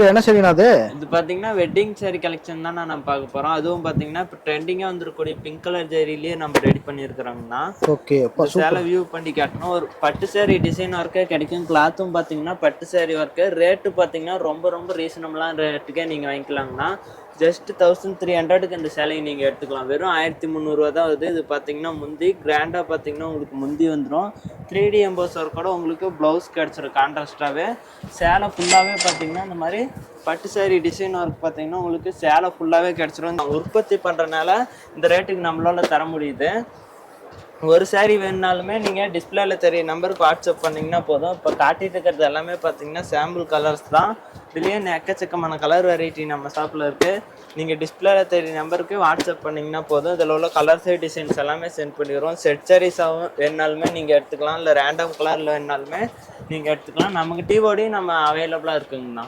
என்ன சரிண்ணா அது? இது பாத்தீங்கன்னா வெட்டிங் சாரி கலெக்ஷன் தான் நம்ம பார்க்க போறோம். அதுவும் பாத்தீங்கன்னா இப்போ ட்ரெண்டிங்கா வந்துருக்கூடிய பிங்க் கலர் ஜரியிலேயே நம்ம ரெடி பண்ணியிருக்கிறோங்கண்ணா. ஓகே. அப்பா இந்த சேலை சூப்பர். வியூ பண்ணி காட்டணும். ஒரு பட்டு சாரி டிசைன் ஒர்க்கே கிடைக்கும். கிளாத்தும் பாத்தீங்கன்னா பட்டு சாரி ஒர்க்கு. ரேட்டு பாத்தீங்கன்னா ரொம்ப ரொம்ப ரீசனபிளான ரேட்டுக்கே நீங்க வாங்கிக்கலாங்கண்ணா. ஜஸ்ட் 1300க்கு இந்த சேலையை நீங்க எடுத்துக்கலாம். வெறும் 1300 தான் வருது. இது பாத்தீங்கன்னா முந்தி கிராண்டா பாத்தீங்கன்னா உங்களுக்கு முந்தி வந்துடும். 3D எம்போஸ் ஒர்க்கோட உங்களுக்கு ப்ளவுஸ் கிடைச்சிடும் கான்ட்ராஸ்டாகவே. சேலை ஃபுல்லாகவே பார்த்தீங்கன்னா இந்த மாதிரி பட்டு சாரி டிசைன் ஒர்க் பார்த்தீங்கன்னா உங்களுக்கு சேலை ஃபுல்லாகவே கிடச்சிரும். உற்பத்தி பண்ணுறதுனால இந்த ரேட்டுக்கு நம்மளால தர முடியுது. ஒரு சாரி வேணுனாலுமே நீங்கள் டிஸ்பிளேல தெரிய நம்பருக்கு வாட்ஸ்அப் பண்ணிங்கன்னா போதும். இப்போ காட்டிட்டு இருக்கிறது எல்லாமே பார்த்தீங்கன்னா சாம்பிள் கலர்ஸ் தான். இதுலேயே எக்கச்சக்கமான கலர் வெரைட்டி நம்ம ஷாப்பில் இருக்குது. நீங்கள் டிஸ்பிளேல தெரிய நம்பருக்கு வாட்ஸ்அப் பண்ணிங்கன்னா போதும். இதில் உள்ள கலர்ஸு டிசைன்ஸ் எல்லாமே சென்ட் பண்ணிடுவோம். செட் சாரீஸாகவும் வேணுனாலுமே நீங்கள் எடுத்துக்கலாம். இல்லை ரேண்டம் கலரில் வேணுனாலுமே நீங்கள் எடுத்துக்கலாம். நமக்கு டிஓடி நம்ம அவைலபிளாக இருக்குங்கண்ணா.